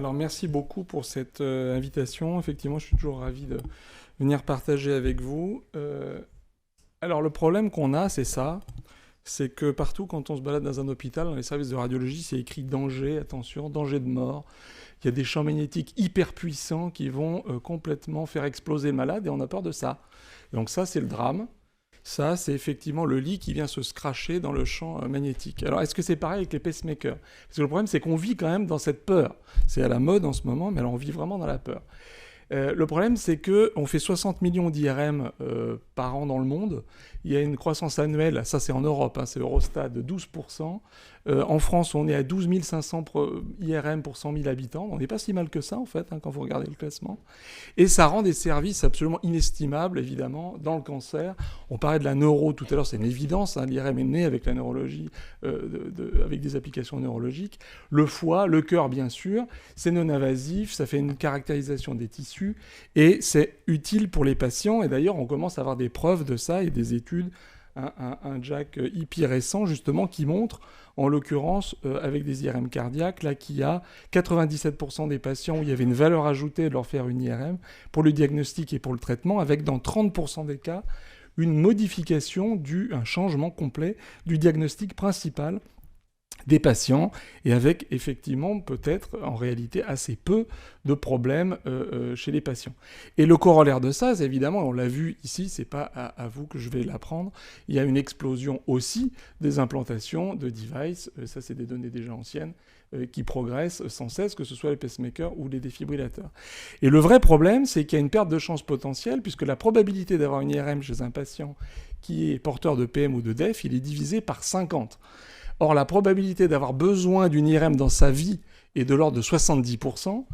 Alors merci beaucoup pour cette invitation. Effectivement, je suis toujours ravi de venir partager avec vous. Alors le problème qu'on a, c'est ça. C'est que partout, quand on se balade dans un hôpital, dans les services de radiologie, c'est écrit danger, attention, danger de mort. Il y a des champs magnétiques hyper puissants qui vont complètement faire exploser le malade et on a peur de ça. Et donc ça, c'est le drame. Ça, c'est effectivement le lit qui vient se scratcher dans le champ magnétique. Alors, est-ce que c'est pareil avec les pacemakers? Parce que le problème, c'est qu'on vit quand même dans cette peur. C'est à la mode en ce moment, mais alors on vit vraiment dans la peur. Le problème, c'est qu'on fait 60 millions d'IRM par an dans le monde. Il y a une croissance annuelle, ça c'est en Europe, hein, c'est Eurostat, de 12%. En France, on est à 12 500 IRM pour 100 000 habitants. On n'est pas si mal que ça, en fait, hein, quand vous regardez le classement. Et ça rend des services absolument inestimables, évidemment, dans le cancer. On parlait de la neuro tout à l'heure, c'est une évidence. Hein, l'IRM est né avec la neurologie, avec des applications neurologiques. Le foie, le cœur, bien sûr. C'est non invasif, ça fait une caractérisation des tissus. Et c'est utile pour les patients. Et d'ailleurs, on commence à avoir des preuves de ça et des études. Un Jack hippie récent, justement, qui montre, en l'occurrence, avec des IRM cardiaques, là, qu'il y a 97% des patients où il y avait une valeur ajoutée de leur faire une IRM pour le diagnostic et pour le traitement, avec dans 30% des cas, une modification, un changement complet du diagnostic principal des patients, et avec effectivement peut-être en réalité assez peu de problèmes chez les patients. Et le corollaire de ça, c'est évidemment, on l'a vu ici, c'est pas à vous que je vais l'apprendre, il y a une explosion aussi des implantations de devices, ça c'est des données déjà anciennes, qui progressent sans cesse, que ce soit les pacemakers ou les défibrillateurs. Et le vrai problème, c'est qu'il y a une perte de chance potentielle, puisque la probabilité d'avoir une IRM chez un patient qui est porteur de PM ou de DEF, il est divisé par 50. Or, la probabilité d'avoir besoin d'une IRM dans sa vie est de l'ordre de 70%.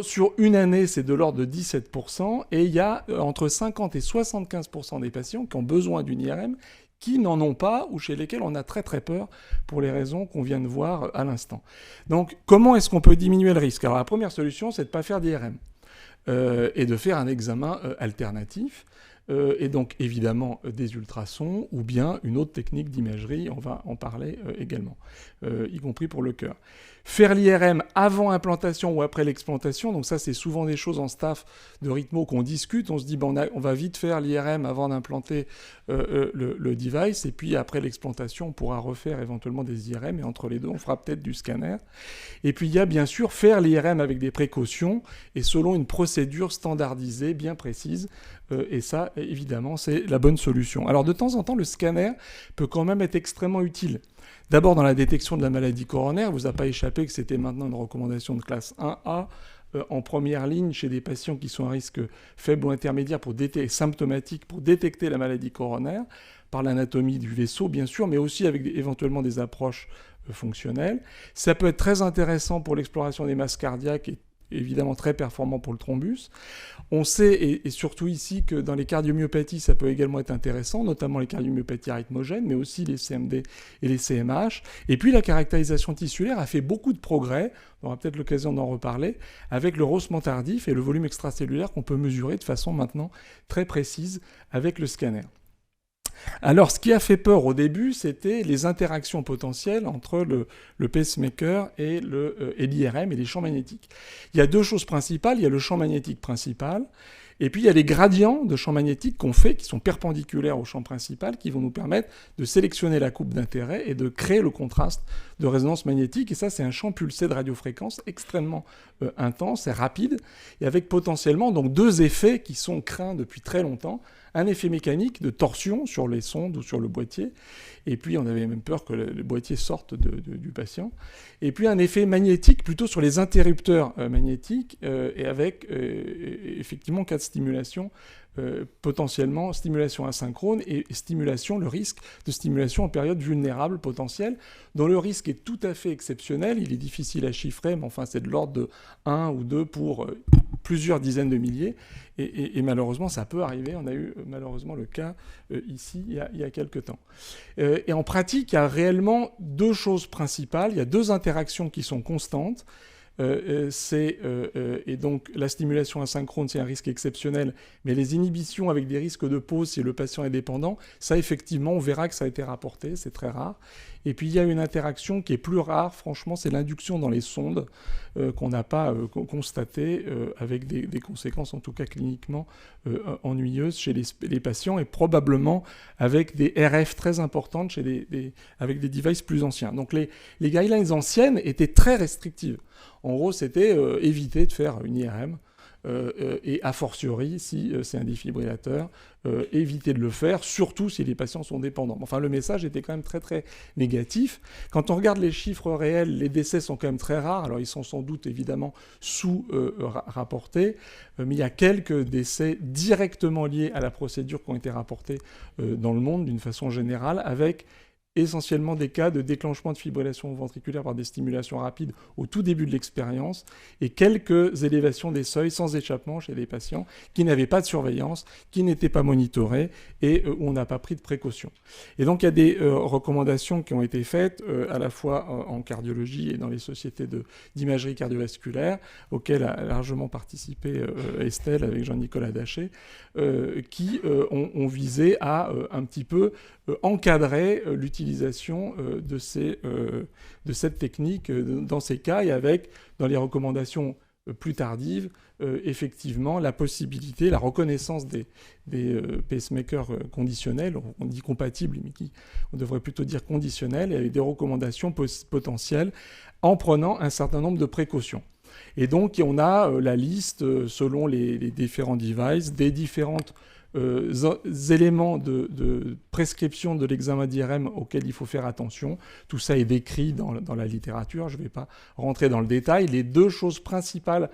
Sur une année, c'est de l'ordre de 17%. Et il y a entre 50 et 75% des patients qui ont besoin d'une IRM qui n'en ont pas ou chez lesquels on a très très peur pour les raisons qu'on vient de voir à l'instant. Donc, comment est-ce qu'on peut diminuer le risque? Alors, la première solution, c'est de ne pas faire d'IRM et de faire un examen alternatif. Et donc évidemment des ultrasons ou bien une autre technique d'imagerie, on va en parler également, y compris pour le cœur. Faire l'IRM avant implantation ou après l'explantation, donc ça c'est souvent des choses en staff de rythmo qu'on discute, on se dit on va vite faire l'IRM avant d'implanter le device, et puis après l'explantation on pourra refaire éventuellement des IRM, et entre les deux on fera peut-être du scanner. Et puis il y a bien sûr faire l'IRM avec des précautions et selon une procédure standardisée bien précise, et ça évidemment c'est la bonne solution. Alors de temps en temps le scanner peut quand même être extrêmement utile. D'abord dans la détection de la maladie coronaire, vous a pas échappé que c'était maintenant une recommandation de classe 1A en première ligne chez des patients qui sont à risque faible ou intermédiaire symptomatique pour détecter la maladie coronaire par l'anatomie du vaisseau bien sûr, mais aussi avec éventuellement des approches fonctionnelles. Ça peut être très intéressant pour l'exploration des masses cardiaques et évidemment très performant pour le thrombus. On sait, et surtout ici, que dans les cardiomyopathies, ça peut également être intéressant, notamment les cardiomyopathies arythmogènes, mais aussi les CMD et les CMH. Et puis la caractérisation tissulaire a fait beaucoup de progrès, on aura peut-être l'occasion d'en reparler, avec le rehaussement tardif et le volume extracellulaire qu'on peut mesurer de façon maintenant très précise avec le scanner. Alors, ce qui a fait peur au début, c'était les interactions potentielles entre le pacemaker et l'IRM et les champs magnétiques. Il y a deux choses principales. Il y a le champ magnétique principal, et puis il y a les gradients de champ magnétique qu'on fait, qui sont perpendiculaires au champ principal, qui vont nous permettre de sélectionner la coupe d'intérêt et de créer le contraste de résonance magnétique. Et ça, c'est un champ pulsé de radiofréquence extrêmement intense et rapide, et avec potentiellement donc deux effets qui sont craints depuis très longtemps. Un effet mécanique de torsion sur les sondes ou sur le boîtier, et puis on avait même peur que le boîtier sorte du patient, et puis un effet magnétique plutôt sur les interrupteurs magnétiques, et avec effectivement cas de stimulation, potentiellement stimulation asynchrone et stimulation, le risque de stimulation en période vulnérable potentielle, dont le risque est tout à fait exceptionnel, il est difficile à chiffrer, mais enfin c'est de l'ordre de 1 ou 2 pour plusieurs dizaines de milliers, et malheureusement ça peut arriver, on a eu malheureusement le cas ici il y a quelques temps. Et en pratique, il y a réellement deux choses principales, il y a deux interactions qui sont constantes, Et donc la stimulation asynchrone, c'est un risque exceptionnel, mais les inhibitions avec des risques de pause si le patient est dépendant, ça effectivement, on verra que ça a été rapporté, c'est très rare. Et puis il y a une interaction qui est plus rare, franchement, c'est l'induction dans les sondes qu'on n'a pas constatée, avec des conséquences en tout cas cliniquement ennuyeuses chez les patients, et probablement avec des RF très importantes avec des devices plus anciens. Donc les guidelines anciennes étaient très restrictives. En gros, c'était éviter de faire une IRM, et a fortiori, si c'est un défibrillateur, éviter de le faire, surtout si les patients sont dépendants. Enfin, le message était quand même très très négatif. Quand on regarde les chiffres réels, les décès sont quand même très rares. Alors, ils sont sans doute évidemment sous-rapportés, mais il y a quelques décès directement liés à la procédure qui ont été rapportés dans le monde d'une façon générale, avec essentiellement des cas de déclenchement de fibrillation ventriculaire par des stimulations rapides au tout début de l'expérience, et quelques élévations des seuils sans échappement chez des patients qui n'avaient pas de surveillance, qui n'étaient pas monitorés et où on n'a pas pris de précautions. Et donc il y a des recommandations qui ont été faites à la fois en cardiologie et dans les sociétés d'imagerie cardiovasculaire, auxquelles a largement participé Estelle avec Jean-Nicolas Daché, qui ont visé à un petit peu encadrer l'utilisation de cette technique dans ces cas, et avec, dans les recommandations plus tardives, effectivement la possibilité, la reconnaissance des pacemakers conditionnels, on dit compatibles, mais on devrait plutôt dire conditionnels, et avec des recommandations potentielles en prenant un certain nombre de précautions. Et donc on a la liste, selon les différents devices, des différentes éléments de prescription de l'examen d'IRM auxquels il faut faire attention. Tout ça est décrit dans la littérature, je ne vais pas rentrer dans le détail. Les deux choses principales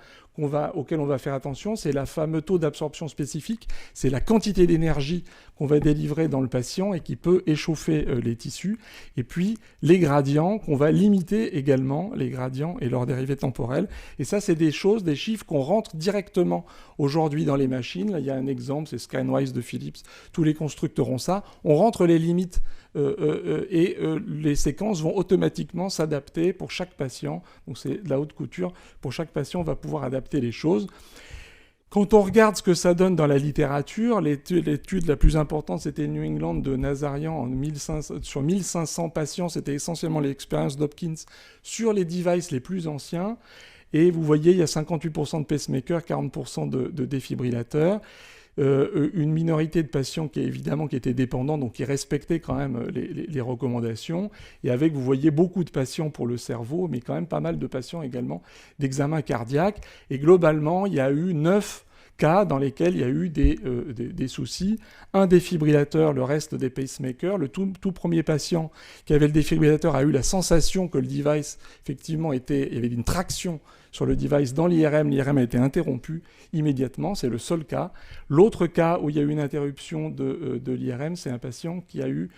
auxquelles on va faire attention, c'est le fameux taux d'absorption spécifique, c'est la quantité d'énergie qu'on va délivrer dans le patient et qui peut échauffer les tissus, et puis les gradients qu'on va limiter également, les gradients et leurs dérivés temporels. Et ça, c'est des chiffres qu'on rentre directement aujourd'hui dans les machines. Là, il y a un exemple, c'est Skynwise de Philips, tous les constructeurs ont ça. On rentre les limites et les séquences vont automatiquement s'adapter pour chaque patient. Donc c'est de la haute couture. Pour chaque patient, on va pouvoir adapter les choses. Quand on regarde ce que ça donne dans la littérature, l'étude la plus importante, c'était New England de Nazarian sur 1500 patients. C'était essentiellement l'expérience d'Hopkins sur les devices les plus anciens. Et vous voyez, il y a 58% de pacemakers, 40% de défibrillateurs. Une minorité de patients qui étaient dépendants, donc qui respectaient quand même les recommandations, et avec, vous voyez, beaucoup de patients pour le cerveau, mais quand même pas mal de patients également d'examen cardiaque. Et globalement, il y a eu 9 cas dans lesquels il y a eu des soucis. Un défibrillateur, le reste des pacemakers. Le tout premier patient qui avait le défibrillateur a eu la sensation que le device, effectivement, il y avait une traction sur le device dans l'IRM. L'IRM a été interrompue immédiatement, c'est le seul cas. L'autre cas où il y a eu une interruption de l'IRM, c'est un patient qui a eu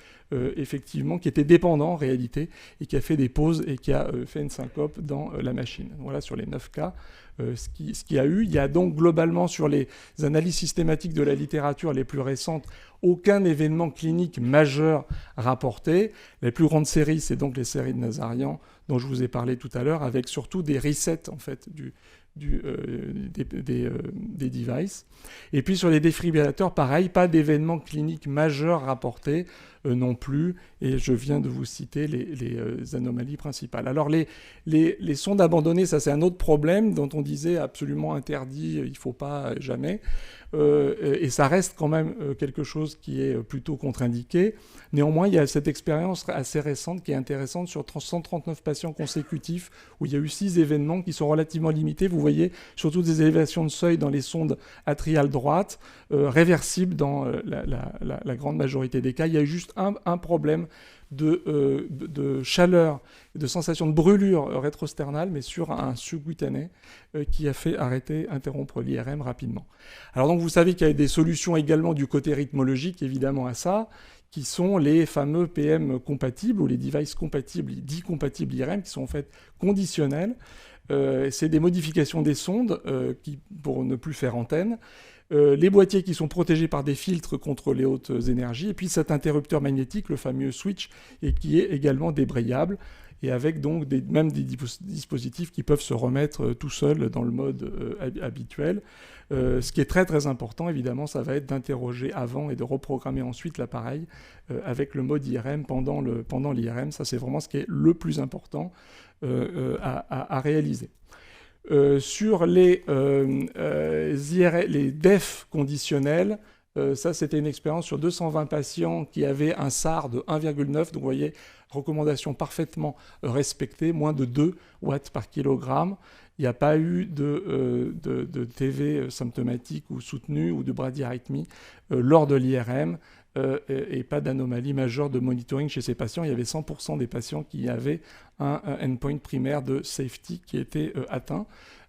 effectivement, qui était dépendant en réalité, et qui a fait des pauses et qui a fait une syncope dans la machine. Voilà sur les 9 cas. Ce qu'il y a eu. Il y a donc globalement sur les analyses systématiques de la littérature les plus récentes, aucun événement clinique majeur rapporté. Les plus grandes séries, c'est donc les séries de Nazarian dont je vous ai parlé tout à l'heure, avec surtout des resets en fait des devices. Et puis sur les défibrillateurs, pareil, pas d'événements cliniques majeurs rapportés non plus, et je viens de vous citer les anomalies principales. Alors les sondes abandonnées, ça c'est un autre problème dont on disait absolument interdit, il ne faut pas jamais, et ça reste quand même quelque chose qui est plutôt contre-indiqué. Néanmoins, il y a cette expérience assez récente qui est intéressante sur 139 patients consécutifs où il y a eu 6 événements qui sont relativement limités. Vous voyez surtout des élévations de seuil dans les sondes atriales droites, réversibles dans la grande majorité des cas. Il y a eu juste un problème de chaleur, de sensation de brûlure rétrosternale, mais sur un subcutané qui a fait interrompre l'IRM rapidement. Alors donc vous savez qu'il y a des solutions également du côté rythmologique, évidemment, à ça, qui sont les fameux PM compatibles ou les devices compatibles, dits compatibles IRM, qui sont en fait conditionnels. C'est des modifications des sondes pour ne plus faire antenne, les boîtiers qui sont protégés par des filtres contre les hautes énergies, et puis cet interrupteur magnétique, le fameux switch, et qui est également débrayable, et avec donc même des dispositifs qui peuvent se remettre tout seuls dans le mode habituel. Ce qui est très très important, évidemment, ça va être d'interroger avant et de reprogrammer ensuite l'appareil avec le mode IRM pendant l'IRM. Ça, c'est vraiment ce qui est le plus important à réaliser. Sur les DEF conditionnels, ça, c'était une expérience sur 220 patients qui avaient un SAR de 1,9. Donc, vous voyez, recommandation parfaitement respectée, moins de 2 watts par kilogramme. Il n'y a pas eu de TV symptomatique ou soutenu ou de bradyarrhythmie lors de l'IRM et pas d'anomalie majeure de monitoring chez ces patients. Il y avait 100% des patients qui avaient un endpoint primaire de safety qui était atteint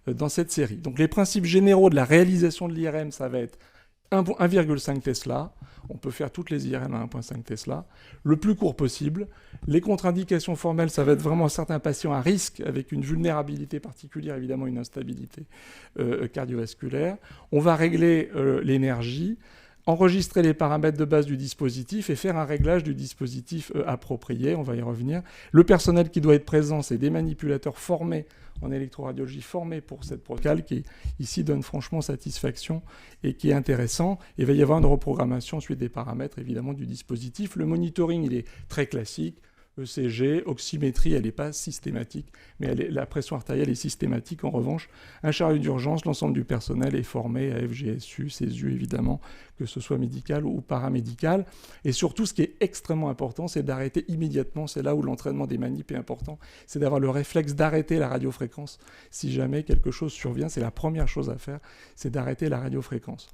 dans cette série. Donc les principes généraux de la réalisation de l'IRM, ça va être 1,5 Tesla. On peut faire toutes les IRM à 1,5 Tesla. Le plus court possible. Les contre-indications formelles, ça va être vraiment certains patients à risque avec une vulnérabilité particulière, évidemment une instabilité cardiovasculaire. On va régler l'énergie, enregistrer les paramètres de base du dispositif et faire un réglage du dispositif approprié. On va y revenir. Le personnel qui doit être présent, c'est des manipulateurs formés en électroradiologie, formés pour cette protocole qui, ici, donne franchement satisfaction et qui est intéressant. Il va y avoir une reprogrammation ensuite des paramètres, évidemment, du dispositif. Le monitoring, il est très classique. ECG, oxymétrie, elle n'est pas systématique, mais la pression artérielle est systématique. En revanche, un chariot d'urgence, l'ensemble du personnel est formé à FGSU, CESU évidemment, que ce soit médical ou paramédical. Et surtout, ce qui est extrêmement important, c'est d'arrêter immédiatement, c'est là où l'entraînement des manips est important, c'est d'avoir le réflexe d'arrêter la radiofréquence. Si jamais quelque chose survient, c'est la première chose à faire, c'est d'arrêter la radiofréquence.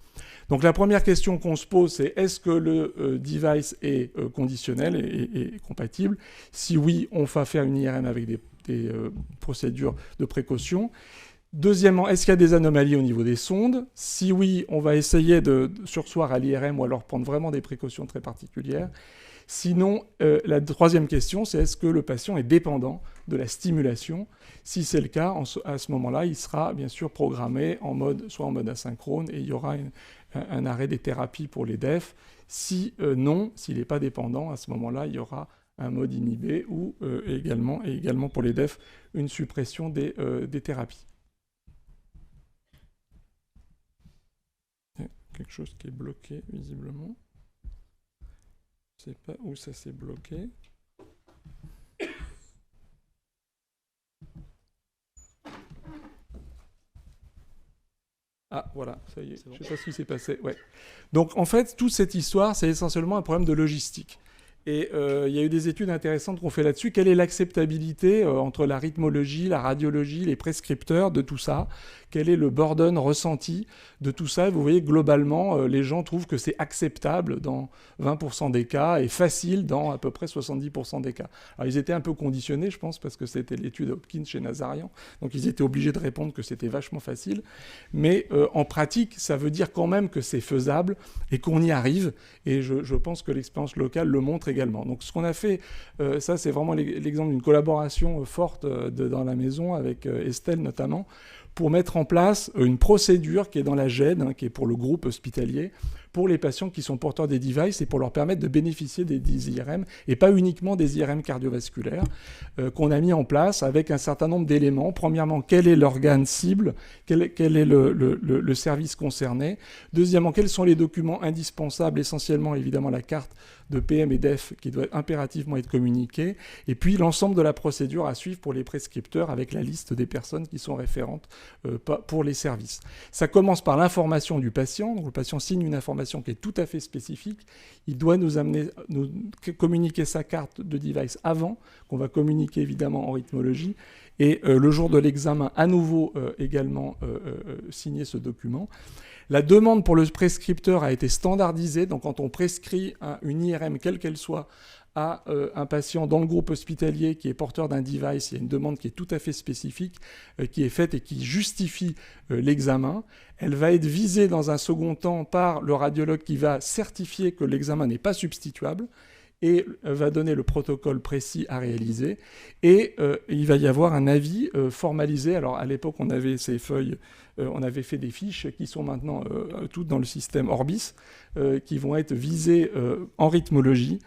Donc la première question qu'on se pose, c'est est-ce que le device est conditionnel et compatible? Si oui, on va faire une IRM avec des procédures de précaution. Deuxièmement, est-ce qu'il y a des anomalies au niveau des sondes? Si oui, on va essayer de surseoir à l'IRM ou alors prendre vraiment des précautions très particulières. Sinon, la troisième question, c'est est-ce que le patient est dépendant de la stimulation? Si c'est le cas, à ce moment-là, il sera bien sûr programmé soit en mode asynchrone et il y aura un arrêt des thérapies pour les DEF. Si non, s'il n'est pas dépendant, à ce moment-là, il y aura un mode inhibé ou également pour les DEF, une suppression des thérapies. Il y a quelque chose qui est bloqué, visiblement. Je ne sais pas où ça s'est bloqué. Ah, voilà, ça y est. Bon. Je ne sais pas ce qui s'est passé. Ouais. Donc, en fait, toute cette histoire, c'est essentiellement un problème de logistique. Et il y a eu des études intéressantes qu'on fait là-dessus. Quelle est l'acceptabilité entre la rythmologie, la radiologie, les prescripteurs de tout ça? Quel est le burden ressenti de tout ça? Et vous voyez, globalement, les gens trouvent que c'est acceptable dans 20% des cas et facile dans à peu près 70% des cas. Alors, ils étaient un peu conditionnés, je pense, parce que c'était l'étude Hopkins chez Nazarian. Donc, ils étaient obligés de répondre que c'était vachement facile. Mais en pratique, ça veut dire quand même que c'est faisable et qu'on y arrive. Et je pense que l'expérience locale le montre également. Donc, ce qu'on a fait, ça, c'est vraiment l'exemple d'une collaboration forte dans la maison avec Estelle notamment, pour mettre en place une procédure qui est dans la GED, qui est pour le groupe hospitalier, pour les patients qui sont porteurs des devices et pour leur permettre de bénéficier des IRM et pas uniquement des IRM cardiovasculaires qu'on a mis en place avec un certain nombre d'éléments. Premièrement, quel est l'organe cible? Quel est le service concerné? Deuxièmement, quels sont les documents indispensables? Essentiellement, évidemment, la carte de PM et DEF qui doit impérativement être communiquée. Et puis, l'ensemble de la procédure à suivre pour les prescripteurs avec la liste des personnes qui sont référentes pour les services. Ça commence par l'information du patient. Donc, le patient signe une information qui est tout à fait spécifique. Il doit nous communiquer sa carte de device avant, qu'on va communiquer évidemment en rythmologie, et le jour de l'examen, à nouveau également signer ce document. La demande pour le prescripteur a été standardisée, donc quand on prescrit une IRM, quelle qu'elle soit, à un patient dans le groupe hospitalier qui est porteur d'un device, il y a une demande qui est tout à fait spécifique, qui est faite et qui justifie l'examen. Elle va être visée dans un second temps par le radiologue qui va certifier que l'examen n'est pas substituable. et va donner le protocole précis à réaliser. Et il va y avoir un avis formalisé. Alors à l'époque, on avait ces feuilles, on avait fait des fiches qui sont maintenant toutes dans le système Orbis, qui vont être visées en rythmologie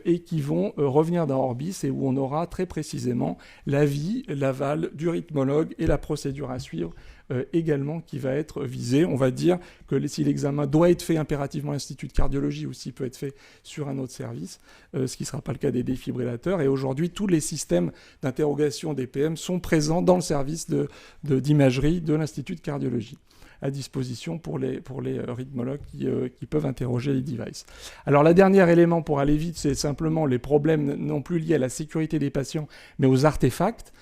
et qui vont revenir dans Orbis et où on aura très précisément l'avis, l'aval du rythmologue et la procédure à suivre également qui va être visée. On va dire que si l'examen doit être fait impérativement à l'Institut de cardiologie ou s'il peut être fait sur un autre service, ce qui ne sera pas le cas des défibrillateurs. Et aujourd'hui, tous les systèmes d'interrogation des PM sont présents dans le service d'imagerie de l'Institut de cardiologie, à disposition pour les rythmologues qui peuvent interroger les devices. Alors, le dernier élément pour aller vite, c'est simplement les problèmes non plus liés à la sécurité des patients, mais aux artefacts.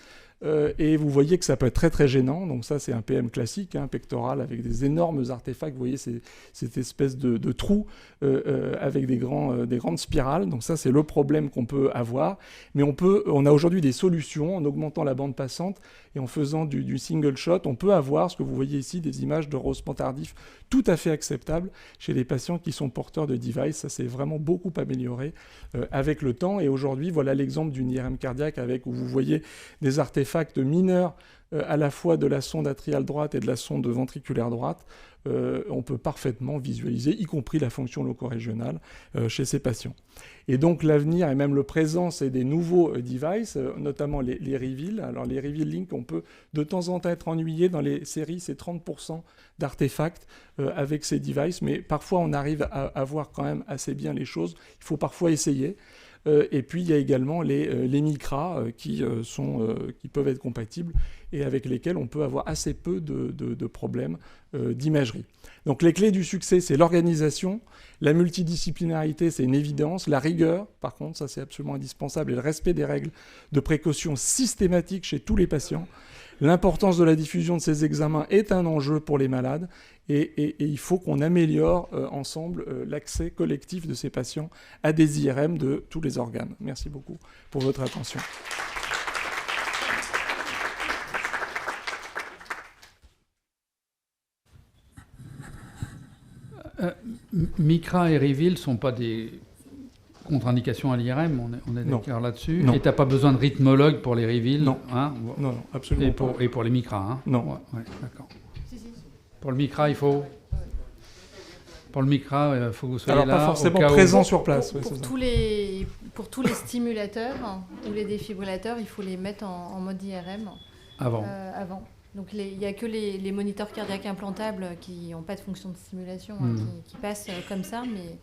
Et vous voyez que ça peut être très très gênant. Donc ça, c'est un PM classique, pectoral, avec des énormes artefacts. Vous voyez cette espèce de trou avec des grandes spirales. Donc ça, c'est le problème qu'on peut avoir. Mais on a aujourd'hui des solutions en augmentant la bande passante et en faisant du single shot. On peut avoir, ce que vous voyez ici, des images de rehaussement tardif tout à fait acceptables chez les patients qui sont porteurs de device. Ça s'est vraiment beaucoup amélioré avec le temps. Et aujourd'hui, voilà l'exemple d'une IRM cardiaque où vous voyez des artefacts mineurs à la fois de la sonde atriale droite et de la sonde ventriculaire droite. On peut parfaitement visualiser, y compris la fonction loco-régionale chez ces patients. Et donc l'avenir et même le présent, c'est des nouveaux devices, notamment les Reveal. Alors les Reveal Link, on peut de temps en temps être ennuyé. Dans les séries, c'est 30% d'artefacts avec ces devices, mais parfois on arrive à voir quand même assez bien les choses. Il faut parfois essayer. Et puis, il y a également les Micra qui peuvent être compatibles et avec lesquels on peut avoir assez peu de problèmes d'imagerie. Donc, les clés du succès, c'est l'organisation. La multidisciplinarité, c'est une évidence. La rigueur, par contre, ça, c'est absolument indispensable. Et le respect des règles de précaution systématiques chez tous les patients. L'importance de la diffusion de ces examens est un enjeu pour les malades et il faut qu'on améliore ensemble l'accès collectif de ces patients à des IRM de tous les organes. Merci beaucoup pour votre attention. Micra et Reveal ne sont pas des contre-indications à l'IRM, on est d'accord là-dessus. Et tu n'as pas besoin de rythmologue pour les Reveal? Non, non, absolument pas. Et pour les Micra, hein? Non. Ouais, d'accord. Pour le Micra, il faut... Pour le Micra, il faut que vous soyez là. Alors, pas forcément présent sur place. Pour tous les stimulateurs ou les défibrillateurs, il faut les mettre en mode IRM. Avant. Donc, il n'y a que les moniteurs cardiaques implantables qui n'ont pas de fonction de stimulation, qui passent comme ça, mais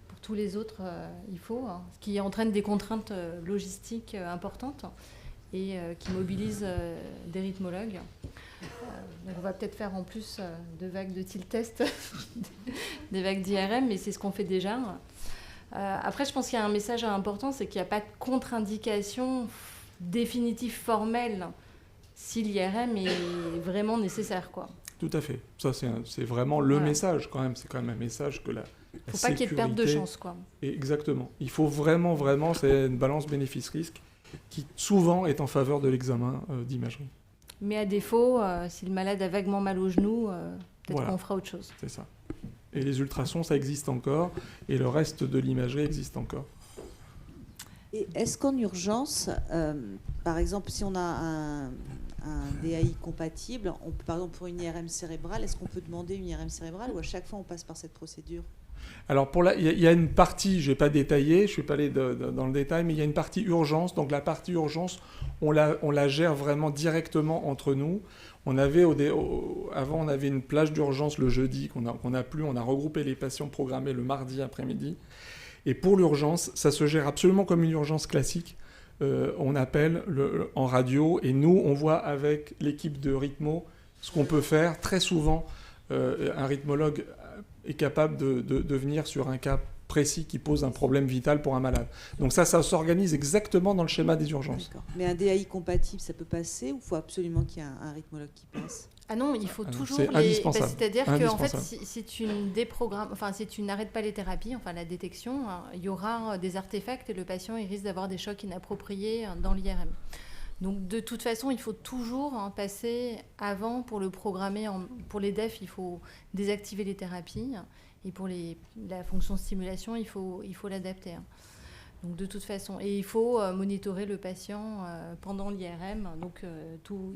pour tous les autres, il faut. Ce qui entraîne des contraintes logistiques importantes et qui mobilisent des rythmologues. Donc on va peut-être faire en plus de vagues de tilt test, des vagues d'IRM, mais c'est ce qu'on fait déjà. Après, je pense qu'il y a un message important, c'est qu'il n'y a pas de contre-indication définitive formelle si l'IRM est vraiment nécessaire, quoi. Tout à fait. Ça, c'est vraiment le message quand même. C'est quand même un message que la il ne faut pas qu'il y ait de perte de chance, quoi. Exactement. Il faut vraiment, c'est une balance bénéfice-risque qui souvent est en faveur de l'examen d'imagerie. Mais à défaut, si le malade a vaguement mal au genou, peut-être qu'on fera autre chose. C'est ça. Et les ultrasons, ça existe encore, et le reste de l'imagerie existe encore. Et est-ce qu'en urgence, par exemple, si on a un DAI compatible, on peut, par exemple pour une IRM cérébrale, est-ce qu'on peut demander une IRM cérébrale ou à chaque fois on passe par cette procédure? Alors, il y a une partie, je ne vais pas détailler, je ne suis pas allé dans le détail, mais il y a une partie urgence. Donc, la partie urgence, on la gère vraiment directement entre nous. Avant, on avait une plage d'urgence le jeudi qu'on n'a plus. On a regroupé les patients programmés le mardi après-midi. Et pour l'urgence, ça se gère absolument comme une urgence classique. On appelle en radio et nous, on voit avec l'équipe de Rythmo ce qu'on peut faire. Très souvent, un rythmologue est capable de venir sur un cas précis qui pose un problème vital pour un malade. Donc ça s'organise exactement dans le schéma des urgences. D'accord. Mais un DAI compatible, ça peut passer ou il faut absolument qu'il y ait un rythmologue qui passe? Ah non, il faut toujours c'est indispensable. c'est-à-dire qu'en fait, si tu n'arrêtes pas les thérapies, la détection, il y aura des artefacts et le patient il risque d'avoir des chocs inappropriés dans l'IRM. Donc de toute façon, il faut toujours passer avant pour le programmer. Pour les DEF, il faut désactiver les thérapies et pour la fonction stimulation, il faut l'adapter. Donc de toute façon, et il faut monitorer le patient pendant l'IRM. Donc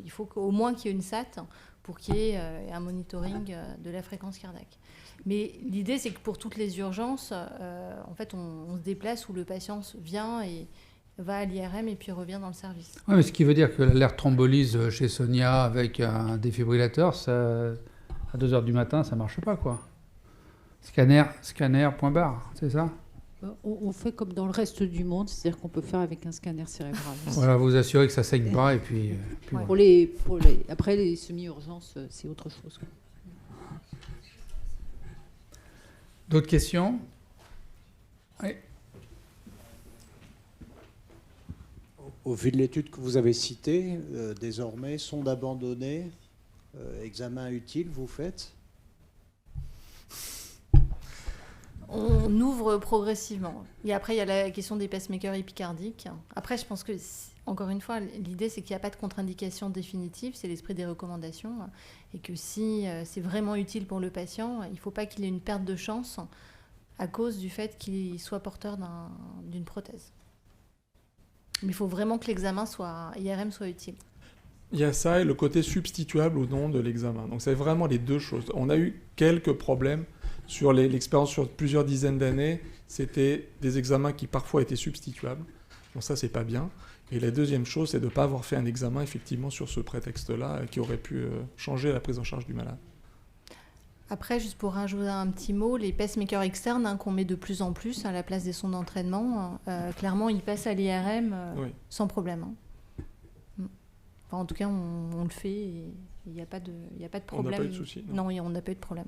il faut qu'au moins qu'il y ait une SAT pour qu'il y ait un monitoring de la fréquence cardiaque. Mais l'idée, c'est que pour toutes les urgences, en fait, on se déplace où le patient vient et va à l'IRM et puis revient dans le service. Oui, mais ce qui veut dire que l'alerte thrombolyse chez Sonia avec un défibrillateur, ça, à 2h du matin, ça marche pas, quoi. Scanner, point barre, c'est ça? On fait comme dans le reste du monde, c'est-à-dire qu'on peut faire avec un scanner cérébral. Voilà, vous assurez que ça saigne pas et puis ouais. Après, les semi-urgences, c'est autre chose, quoi. D'autres questions? Oui. Au vu de l'étude que vous avez citée, désormais, sonde abandonnée, examen utile, vous faites? On ouvre progressivement. Et après, il y a la question des pacemakers épicardiques. Après, je pense que, encore une fois, l'idée, c'est qu'il n'y a pas de contre-indication définitive, c'est l'esprit des recommandations, et que si c'est vraiment utile pour le patient, il ne faut pas qu'il ait une perte de chance à cause du fait qu'il soit porteur d'une prothèse. Mais il faut vraiment que l'examen IRM soit utile. Il y a ça et le côté substituable ou non de l'examen. Donc c'est vraiment les deux choses. On a eu quelques problèmes sur l'expérience sur plusieurs dizaines d'années. C'était des examens qui parfois étaient substituables. Donc ça, c'est pas bien. Et la deuxième chose, c'est de ne pas avoir fait un examen effectivement sur ce prétexte-là qui aurait pu changer la prise en charge du malade. Après, juste pour rajouter un petit mot, les pacemakers externes qu'on met de plus en plus à la place des sondes d'entraînement, clairement, ils passent à l'IRM sans problème. Enfin, en tout cas, on le fait et il n'y a pas de problème. On n'a pas eu de souci. Non, on n'a pas eu de problème.